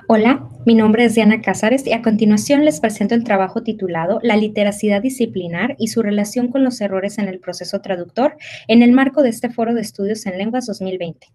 Hola, mi nombre es Diana Cázares y a continuación les presento el trabajo titulado La literacidad disciplinar y su relación con los errores en el proceso traductor en el marco de este Foro de Estudios en Lenguas 2020.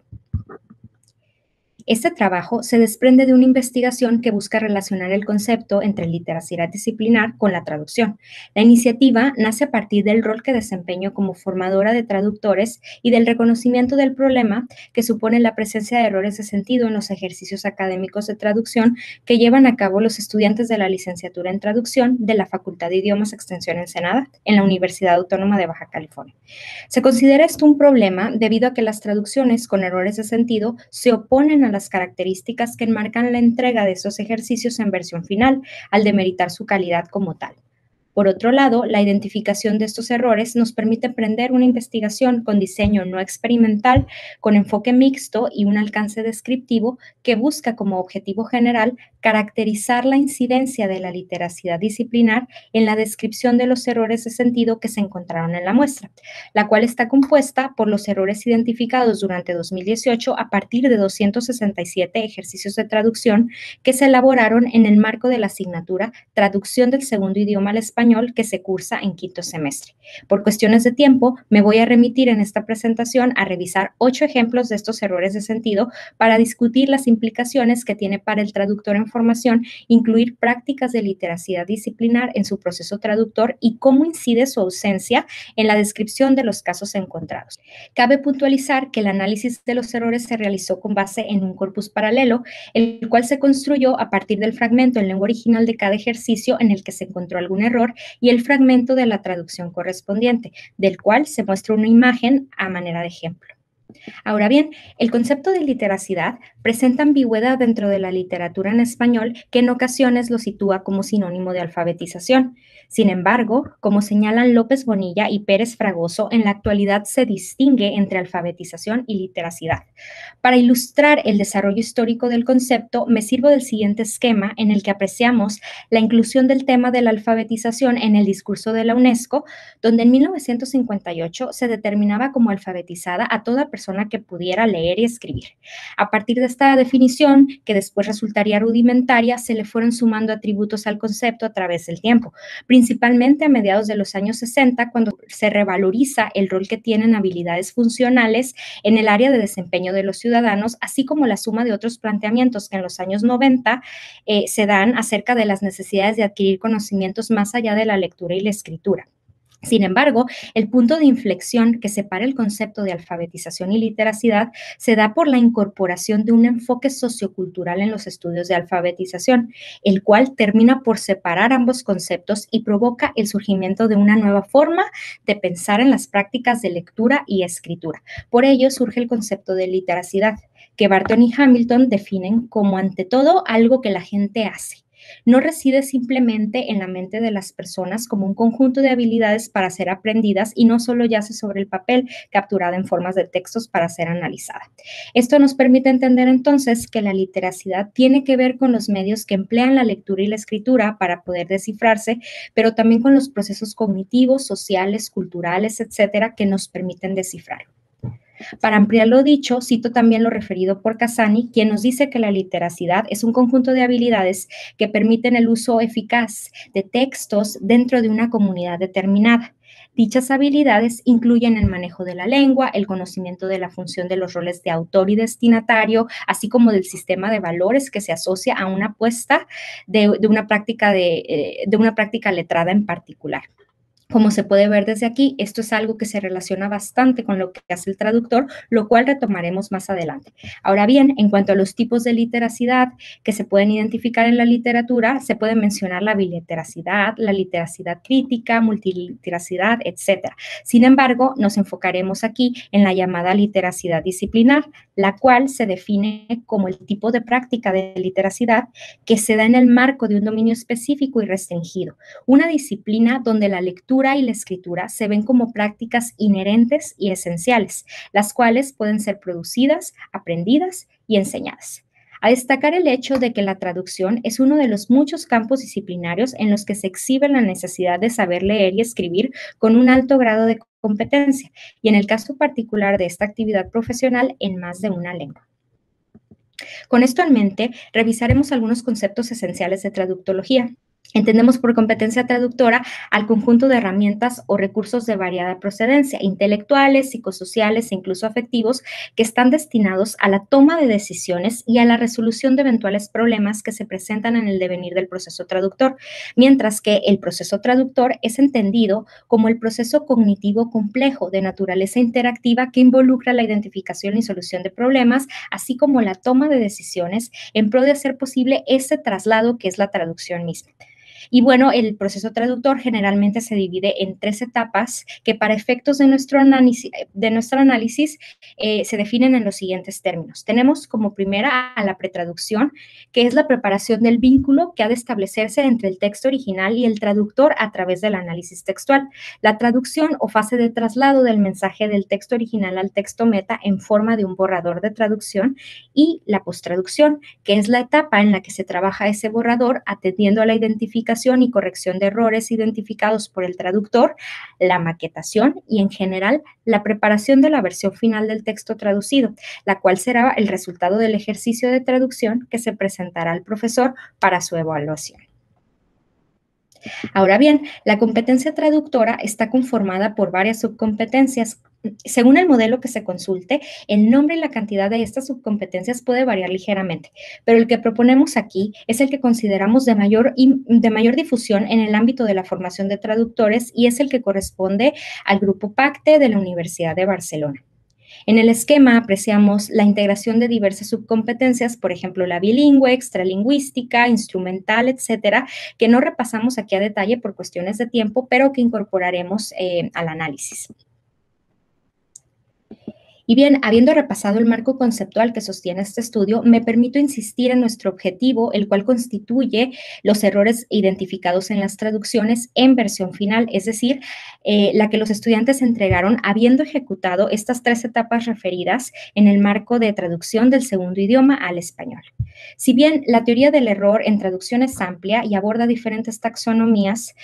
Este trabajo se desprende de una investigación que busca relacionar el concepto entre literacidad disciplinar con la traducción. La iniciativa nace a partir del rol que desempeño como formadora de traductores y del reconocimiento del problema que supone la presencia de errores de sentido en los ejercicios académicos de traducción que llevan a cabo los estudiantes de la licenciatura en traducción de la Facultad de Idiomas Extensión Ensenada en la Universidad Autónoma de Baja California. Se considera esto un problema debido a que las traducciones con errores de sentido se oponen a las características que enmarcan la entrega de esos ejercicios en versión final, al demeritar su calidad como tal. Por otro lado, la identificación de estos errores nos permite emprender una investigación con diseño no experimental, con enfoque mixto y un alcance descriptivo que busca como objetivo general caracterizar la incidencia de la literacidad disciplinar en la descripción de los errores de sentido que se encontraron en la muestra, la cual está compuesta por los errores identificados durante 2018 a partir de 267 ejercicios de traducción que se elaboraron en el marco de la asignatura Traducción del segundo idioma al español que se cursa en quinto semestre. Por cuestiones de tiempo, me voy a remitir en esta presentación a revisar 8 ejemplos de estos errores de sentido para discutir las implicaciones que tiene para el traductor en formación incluir prácticas de literacidad disciplinar en su proceso traductor y cómo incide su ausencia en la descripción de los casos encontrados. Cabe puntualizar que el análisis de los errores se realizó con base en un corpus paralelo, el cual se construyó a partir del fragmento en lengua original de cada ejercicio en el que se encontró algún error y el fragmento de la traducción correspondiente, del cual se muestra una imagen a manera de ejemplo. Ahora bien, el concepto de literacidad presenta ambigüedad dentro de la literatura en español que en ocasiones lo sitúa como sinónimo de alfabetización. Sin embargo, como señalan López Bonilla y Pérez Fragoso, en la actualidad se distingue entre alfabetización y literacidad. Para ilustrar el desarrollo histórico del concepto, me sirvo del siguiente esquema en el que apreciamos la inclusión del tema de la alfabetización en el discurso de la UNESCO, donde en 1958 se determinaba como alfabetizada a toda persona que pudiera leer y escribir. A partir de esta definición, que después resultaría rudimentaria, se le fueron sumando atributos al concepto a través del tiempo, principalmente a mediados de los años 60, cuando se revaloriza el rol que tienen habilidades funcionales en el área de desempeño de los ciudadanos, así como la suma de otros planteamientos que en los años 90 se dan acerca de las necesidades de adquirir conocimientos más allá de la lectura y la escritura. Sin embargo, el punto de inflexión que separa el concepto de alfabetización y literacidad se da por la incorporación de un enfoque sociocultural en los estudios de alfabetización, el cual termina por separar ambos conceptos y provoca el surgimiento de una nueva forma de pensar en las prácticas de lectura y escritura. Por ello surge el concepto de literacidad, que Barton y Hamilton definen como ante todo algo que la gente hace. No reside simplemente en la mente de las personas como un conjunto de habilidades para ser aprendidas y no solo yace sobre el papel, capturada en formas de textos para ser analizada. Esto nos permite entender entonces que la literacidad tiene que ver con los medios que emplean la lectura y la escritura para poder descifrarse, pero también con los procesos cognitivos, sociales, culturales, etcétera, que nos permiten descifrar. Para ampliar lo dicho, cito también lo referido por Casani, quien nos dice que la literacidad es un conjunto de habilidades que permiten el uso eficaz de textos dentro de una comunidad determinada. Dichas habilidades incluyen el manejo de la lengua, el conocimiento de la función de los roles de autor y destinatario, así como del sistema de valores que se asocia a una apuesta de una práctica letrada en particular. Como se puede ver desde aquí, esto es algo que se relaciona bastante con lo que hace el traductor, lo cual retomaremos más adelante. Ahora bien, en cuanto a los tipos de literacidad que se pueden identificar en la literatura, se puede mencionar la biliteracidad, la literacidad crítica, multiliteracidad, etc. Sin embargo, nos enfocaremos aquí en la llamada literacidad disciplinar, la cual se define como el tipo de práctica de literacidad que se da en el marco de un dominio específico y restringido, una disciplina donde la lectura y la escritura se ven como prácticas inherentes y esenciales, las cuales pueden ser producidas, aprendidas y enseñadas. A destacar el hecho de que la traducción es uno de los muchos campos disciplinarios en los que se exhibe la necesidad de saber leer y escribir con un alto grado de competencia, y en el caso particular de esta actividad profesional en más de una lengua. Con esto en mente, revisaremos algunos conceptos esenciales de traductología. Entendemos por competencia traductora al conjunto de herramientas o recursos de variada procedencia, intelectuales, psicosociales e incluso afectivos, que están destinados a la toma de decisiones y a la resolución de eventuales problemas que se presentan en el devenir del proceso traductor, mientras que el proceso traductor es entendido como el proceso cognitivo complejo de naturaleza interactiva que involucra la identificación y solución de problemas, así como la toma de decisiones en pro de hacer posible ese traslado que es la traducción misma. Y bueno, el proceso traductor generalmente se divide en tres etapas que para efectos de nuestro análisis se definen en los siguientes términos. Tenemos como primera a la pretraducción, que es la preparación del vínculo que ha de establecerse entre el texto original y el traductor a través del análisis textual. La traducción o fase de traslado del mensaje del texto original al texto meta en forma de un borrador de traducción, y la posttraducción, que es la etapa en la que se trabaja ese borrador atendiendo a la identificación y corrección de errores identificados por el traductor, la maquetación y en general la preparación de la versión final del texto traducido, la cual será el resultado del ejercicio de traducción que se presentará al profesor para su evaluación. Ahora bien, la competencia traductora está conformada por varias subcompetencias. Según el modelo que se consulte, el nombre y la cantidad de estas subcompetencias puede variar ligeramente, pero el que proponemos aquí es el que consideramos de mayor difusión en el ámbito de la formación de traductores y es el que corresponde al Grupo PACTE de la Universidad de Barcelona. En el esquema apreciamos la integración de diversas subcompetencias, por ejemplo, la bilingüe, extralingüística, instrumental, etcétera, que no repasamos aquí a detalle por cuestiones de tiempo, pero que incorporaremos al análisis. Y bien, habiendo repasado el marco conceptual que sostiene este estudio, me permito insistir en nuestro objetivo, el cual constituye los errores identificados en las traducciones en versión final, es decir, la que los estudiantes entregaron habiendo ejecutado estas tres etapas referidas en el marco de traducción del segundo idioma al español. Si bien la teoría del error en traducción es amplia y aborda diferentes taxonomías,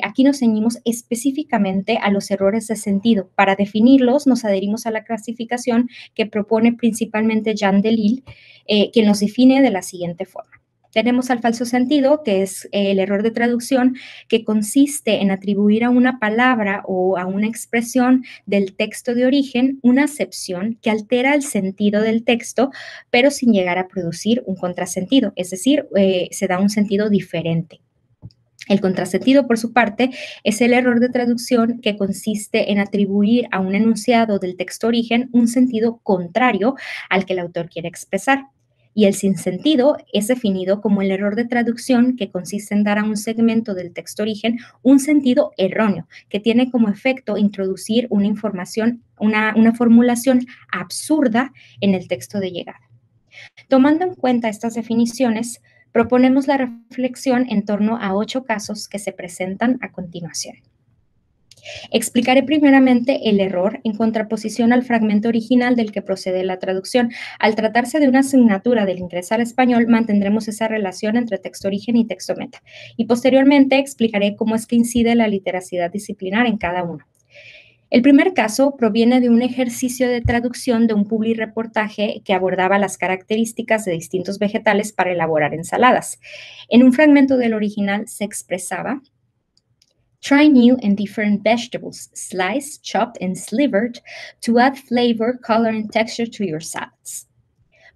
aquí nos ceñimos específicamente a los errores de sentido. Para definirlos, nos adherimos a la clasificación que propone principalmente Jean Delisle, quien los define de la siguiente forma. Tenemos al falso sentido, que es el error de traducción, que consiste en atribuir a una palabra o a una expresión del texto de origen una acepción que altera el sentido del texto, pero sin llegar a producir un contrasentido, es decir, se da un sentido diferente. El contrasentido, por su parte, es el error de traducción que consiste en atribuir a un enunciado del texto origen un sentido contrario al que el autor quiere expresar. Y el sinsentido es definido como el error de traducción que consiste en dar a un segmento del texto origen un sentido erróneo, que tiene como efecto introducir una información, una formulación absurda en el texto de llegada. Tomando en cuenta estas definiciones, proponemos la reflexión en torno a 8 casos que se presentan a continuación. Explicaré primeramente el error en contraposición al fragmento original del que procede la traducción. Al tratarse de una asignatura del Ingresar Español, mantendremos esa relación entre texto origen y texto meta. Y posteriormente explicaré cómo es que incide la literacidad disciplinar en cada uno. El primer caso proviene de un ejercicio de traducción de un publireportaje que abordaba las características de distintos vegetales para elaborar ensaladas. En un fragmento del original se expresaba: Try new and different vegetables, sliced, chopped, and slivered, to add flavor, color, and texture to your salads.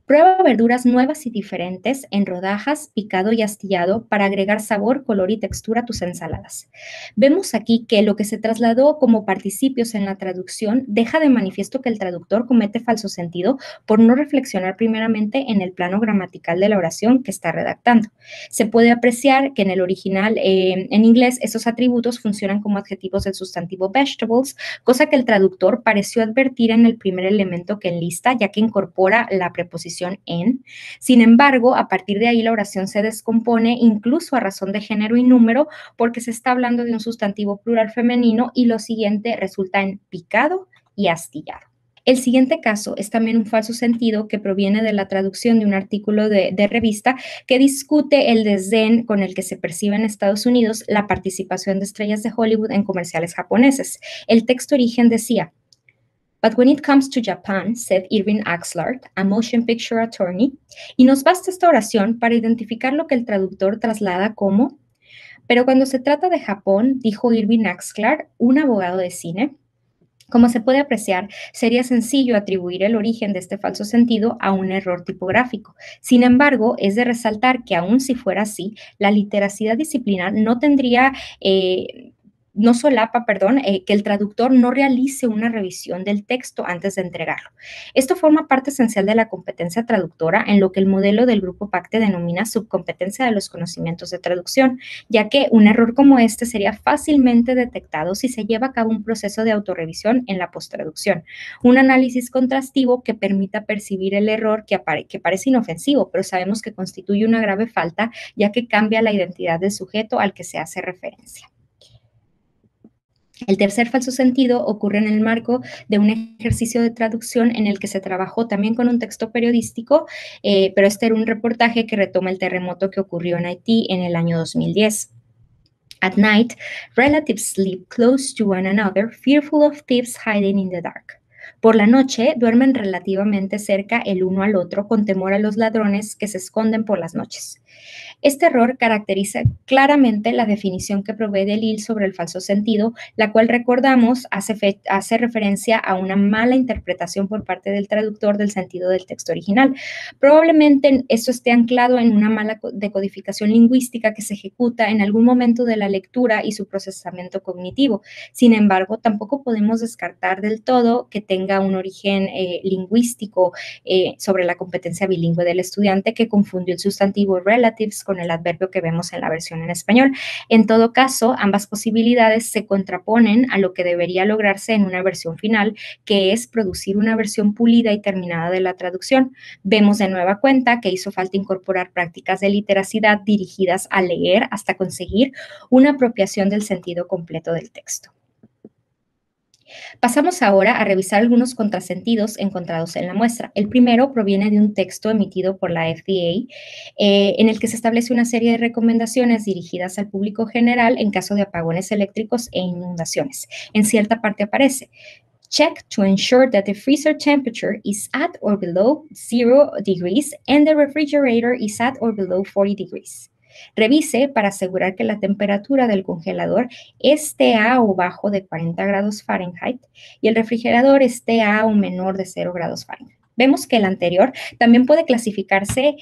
Prueba verduras nuevas y diferentes en rodajas, picado y astillado para agregar sabor, color y textura a tus ensaladas. Vemos aquí que lo que se trasladó como participios en la traducción deja de manifiesto que el traductor comete falso sentido por no reflexionar primeramente en el plano gramatical de la oración que está redactando. Se puede apreciar que en el original, en inglés, esos atributos funcionan como adjetivos del sustantivo vegetables, cosa que el traductor pareció advertir en el primer elemento que enlista, ya que incorpora la preposición en. Sin embargo, a partir de ahí la oración se descompone incluso a razón de género y número porque se está hablando de un sustantivo plural femenino y lo siguiente resulta en picado y astillado. El siguiente caso es también un falso sentido que proviene de la traducción de un artículo de revista que discute el desdén con el que se percibe en Estados Unidos la participación de estrellas de Hollywood en comerciales japoneses. El texto origen decía: But when it comes to Japan, said Irving Axlard, a motion picture attorney, y nos basta esta oración para identificar lo que el traductor traslada como, pero cuando se trata de Japón, dijo Irving Axlard, un abogado de cine, como se puede apreciar, sería sencillo atribuir el origen de este falso sentido a un error tipográfico. Sin embargo, es de resaltar que aun si fuera así, la literacidad disciplinar no solapa, que el traductor no realice una revisión del texto antes de entregarlo. Esto forma parte esencial de la competencia traductora en lo que el modelo del grupo PACTE denomina subcompetencia de los conocimientos de traducción, ya que un error como este sería fácilmente detectado si se lleva a cabo un proceso de autorrevisión en la posttraducción, un análisis contrastivo que permita percibir el error que parece inofensivo, pero sabemos que constituye una grave falta, ya que cambia la identidad del sujeto al que se hace referencia. El tercer falso sentido ocurre en el marco de un ejercicio de traducción en el que se trabajó también con un texto periodístico, pero este era un reportaje que retoma el terremoto que ocurrió en Haití en el año 2010. At night, relatives sleep close to one another, fearful of thieves hiding in the dark. Por la noche duermen relativamente cerca el uno al otro con temor a los ladrones que se esconden por las noches. Este error caracteriza claramente la definición que provee Delisle sobre el falso sentido, la cual recordamos hace referencia a una mala interpretación por parte del traductor del sentido del texto original. Probablemente esto esté anclado en una mala decodificación lingüística que se ejecuta en algún momento de la lectura y su procesamiento cognitivo. Sin embargo, tampoco podemos descartar del todo que tenga un origen lingüístico sobre la competencia bilingüe del estudiante que confundió el sustantivo relatives con el adverbio que vemos en la versión en español. En todo caso, ambas posibilidades se contraponen a lo que debería lograrse en una versión final, que es producir una versión pulida y terminada de la traducción. Vemos de nueva cuenta que hizo falta incorporar prácticas de literacidad dirigidas a leer hasta conseguir una apropiación del sentido completo del texto. Pasamos ahora a revisar algunos contrasentidos encontrados en la muestra. El primero proviene de un texto emitido por la FDA en el que se establece una serie de recomendaciones dirigidas al público general en caso de apagones eléctricos e inundaciones. En cierta parte aparece: check to ensure that the freezer temperature is at or below 0 degrees and the refrigerator is at or below 40 degrees. Revise para asegurar que la temperatura del congelador esté a o bajo de 40 grados Fahrenheit y el refrigerador esté a o menor de 0 grados Fahrenheit. Vemos que el anterior también puede clasificarse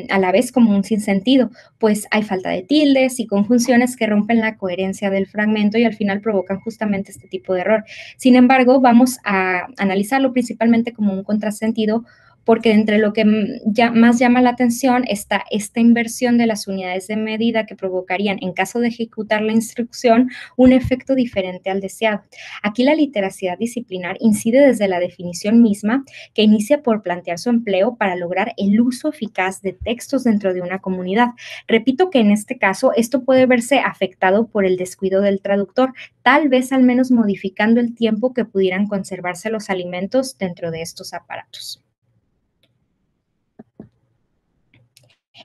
a la vez como un sinsentido, pues hay falta de tildes y conjunciones que rompen la coherencia del fragmento y al final provocan justamente este tipo de error. Sin embargo, vamos a analizarlo principalmente como un contrasentido, porque entre lo que más llama la atención está esta inversión de las unidades de medida que provocarían, en caso de ejecutar la instrucción, un efecto diferente al deseado. Aquí la literacidad disciplinar incide desde la definición misma, que inicia por plantear su empleo para lograr el uso eficaz de textos dentro de una comunidad. Repito que en este caso esto puede verse afectado por el descuido del traductor, tal vez al menos modificando el tiempo que pudieran conservarse los alimentos dentro de estos aparatos.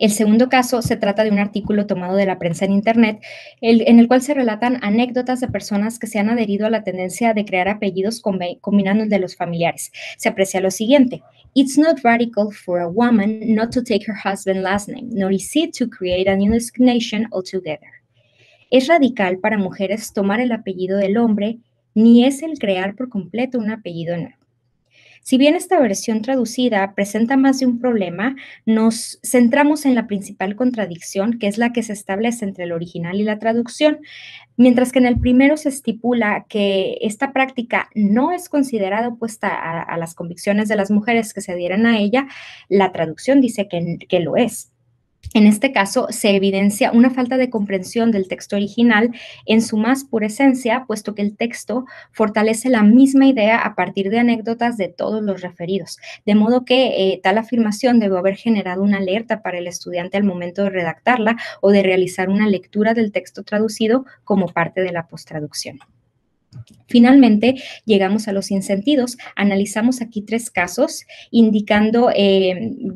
El segundo caso se trata de un artículo tomado de la prensa en Internet, en el cual se relatan anécdotas de personas que se han adherido a la tendencia de crear apellidos combinando el de los familiares. Se aprecia lo siguiente: it's not radical for a woman not to take her husband's last name, nor is it to create a new designation altogether. Es radical para mujeres tomar el apellido del hombre, ni es el crear por completo un apellido nuevo. Si bien esta versión traducida presenta más de un problema, nos centramos en la principal contradicción, que es la que se establece entre el original y la traducción, mientras que en el primero se estipula que esta práctica no es considerada opuesta a las convicciones de las mujeres que se adhieren a ella, la traducción dice que lo es. En este caso, se evidencia una falta de comprensión del texto original en su más pura esencia, puesto que el texto fortalece la misma idea a partir de anécdotas de todos los referidos, de modo que tal afirmación debe haber generado una alerta para el estudiante al momento de redactarla o de realizar una lectura del texto traducido como parte de la posttraducción. Finalmente, llegamos a los sinsentidos. Analizamos aquí 3 casos indicando, el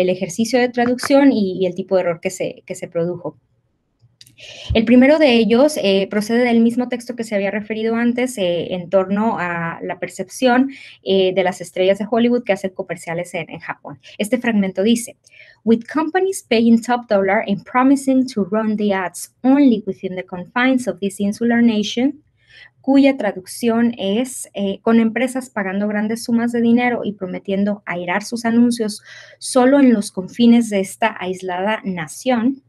ejercicio de traducción y el tipo de error que se produjo. El primero de ellos procede del mismo texto que se había referido antes en torno a la percepción de las estrellas de Hollywood que hacen comerciales en Japón. Este fragmento dice, with companies paying top dollar and promising to run the ads only within the confines of this insular nation, cuya traducción es con empresas pagando grandes sumas de dinero y prometiendo airar sus anuncios solo en los confines de esta aislada nación.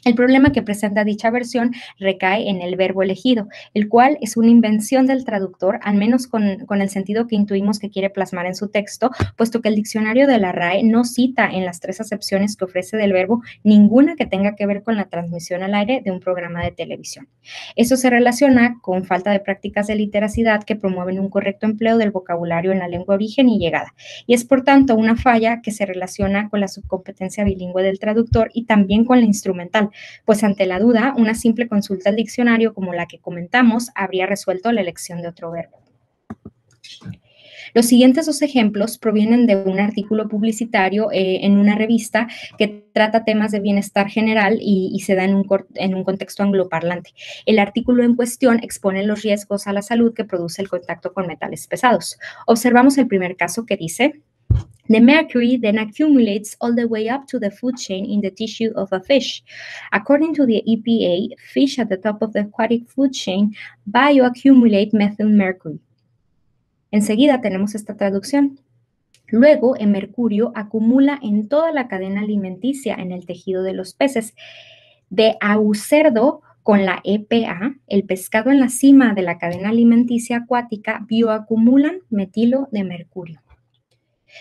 El problema que presenta dicha versión recae en el verbo elegido, el cual es una invención del traductor, al menos con el sentido que intuimos que quiere plasmar en su texto, puesto que el diccionario de la RAE no cita en las 3 acepciones que ofrece del verbo ninguna que tenga que ver con la transmisión al aire de un programa de televisión. Eso se relaciona con falta de prácticas de literacidad que promueven un correcto empleo del vocabulario en la lengua origen y llegada, y es por tanto una falla que se relaciona con la subcompetencia bilingüe del traductor y también con la instrumental, pues ante la duda, una simple consulta al diccionario como la que comentamos habría resuelto la elección de otro verbo. Los siguientes 2 ejemplos provienen de un artículo publicitario en una revista que trata temas de bienestar general y se da en un contexto angloparlante. El artículo en cuestión expone los riesgos a la salud que produce el contacto con metales pesados. Observamos el primer caso que dice, the mercury then accumulates all the way up to the food chain in the tissue of a fish. According to the EPA, fish at the top of the aquatic food chain bioaccumulate methyl mercury. Enseguida tenemos esta traducción. Luego, el mercurio acumula en toda la cadena alimenticia en el tejido de los peces. De aucerdo con la EPA, el pescado en la cima de la cadena alimenticia acuática bioacumulan metilo de mercurio.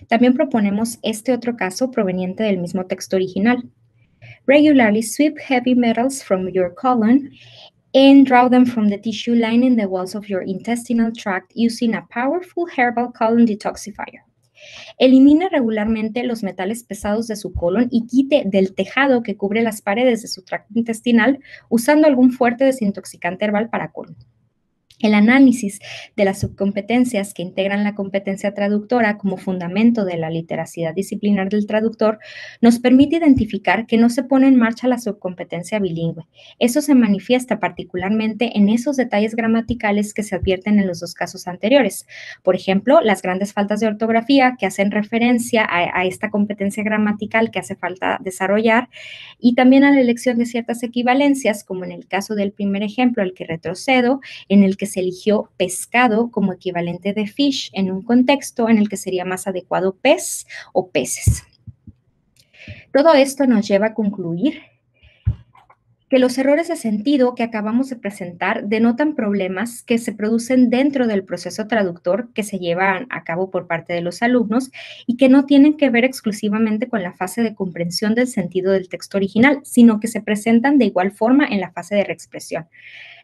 También proponemos este otro caso proveniente del mismo texto original. Regularly sweep heavy metals from your colon and draw them from the tissue lining the walls of your intestinal tract using a powerful herbal colon detoxifier. Elimine regularmente los metales pesados de su colon y quite del tejado que cubre las paredes de su tracto intestinal usando algún fuerte desintoxicante herbal para colon. El análisis de las subcompetencias que integran la competencia traductora como fundamento de la literacidad disciplinar del traductor nos permite identificar que no se pone en marcha la subcompetencia bilingüe. Eso se manifiesta particularmente en esos detalles gramaticales que se advierten en los 2 casos anteriores. Por ejemplo, las grandes faltas de ortografía que hacen referencia a esta competencia gramatical que hace falta desarrollar y también a la elección de ciertas equivalencias, como en el caso del primer ejemplo al que retrocedo, en el que se eligió pescado como equivalente de fish en un contexto en el que sería más adecuado pez o peces. Todo esto nos lleva a concluir que los errores de sentido que acabamos de presentar denotan problemas que se producen dentro del proceso traductor que se lleva a cabo por parte de los alumnos y que no tienen que ver exclusivamente con la fase de comprensión del sentido del texto original, sino que se presentan de igual forma en la fase de reexpresión.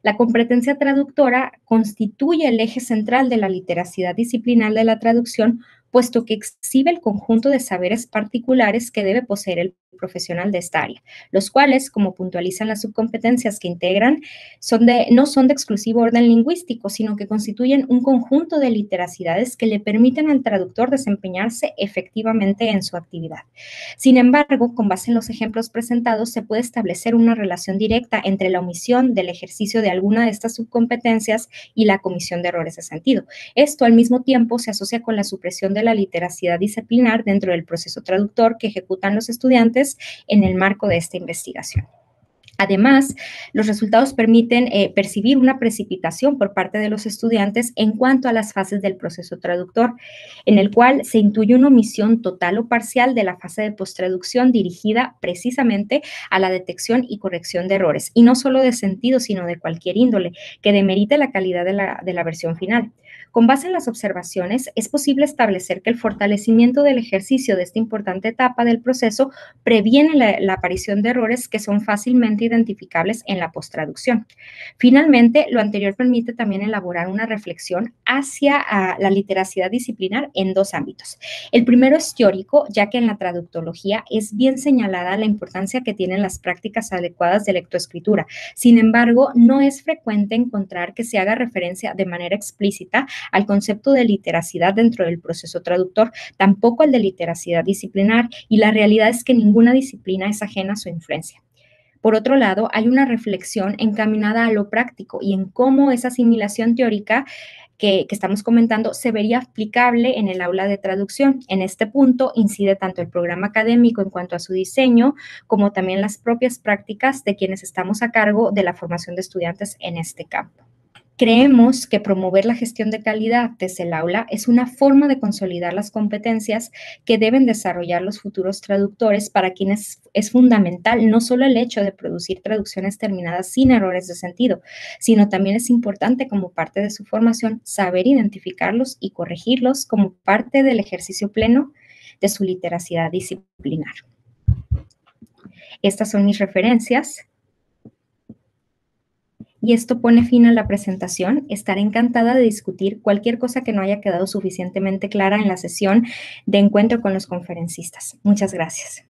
La competencia traductora constituye el eje central de la literacidad disciplinar de la traducción, puesto que exhibe el conjunto de saberes particulares que debe poseer el profesional de esta área, los cuales, como puntualizan las subcompetencias que integran, no son de exclusivo orden lingüístico, sino que constituyen un conjunto de literacidades que le permiten al traductor desempeñarse efectivamente en su actividad. Sin embargo, con base en los ejemplos presentados, se puede establecer una relación directa entre la omisión del ejercicio de alguna de estas subcompetencias y la comisión de errores de sentido. Esto, al mismo tiempo, se asocia con la supresión de la literacidad disciplinar dentro del proceso traductor que ejecutan los estudiantes en el marco de esta investigación. Además, los resultados permiten percibir una precipitación por parte de los estudiantes en cuanto a las fases del proceso traductor, en el cual se intuye una omisión total o parcial de la fase de posttraducción dirigida precisamente a la detección y corrección de errores, y no solo de sentido, sino de cualquier índole, que demerite la calidad de la versión final. Con base en las observaciones, es posible establecer que el fortalecimiento del ejercicio de esta importante etapa del proceso previene la aparición de errores que son fácilmente identificables en la posttraducción. Finalmente, lo anterior permite también elaborar una reflexión hacia la literacidad disciplinar en 2 ámbitos. El primero es teórico, ya que en la traductología es bien señalada la importancia que tienen las prácticas adecuadas de lectoescritura. Sin embargo, no es frecuente encontrar que se haga referencia de manera explícita al concepto de literacidad dentro del proceso traductor, tampoco al de literacidad disciplinar, y la realidad es que ninguna disciplina es ajena a su influencia. Por otro lado, hay una reflexión encaminada a lo práctico y en cómo esa asimilación teórica que estamos comentando se vería aplicable en el aula de traducción. En este punto incide tanto el programa académico en cuanto a su diseño, como también las propias prácticas de quienes estamos a cargo de la formación de estudiantes en este campo. Creemos que promover la gestión de calidad desde el aula es una forma de consolidar las competencias que deben desarrollar los futuros traductores, para quienes es fundamental no solo el hecho de producir traducciones terminadas sin errores de sentido, sino también es importante, como parte de su formación, saber identificarlos y corregirlos como parte del ejercicio pleno de su literacidad disciplinar. Estas son mis referencias. Y esto pone fin a la presentación. Estaré encantada de discutir cualquier cosa que no haya quedado suficientemente clara en la sesión de encuentro con los conferencistas. Muchas gracias.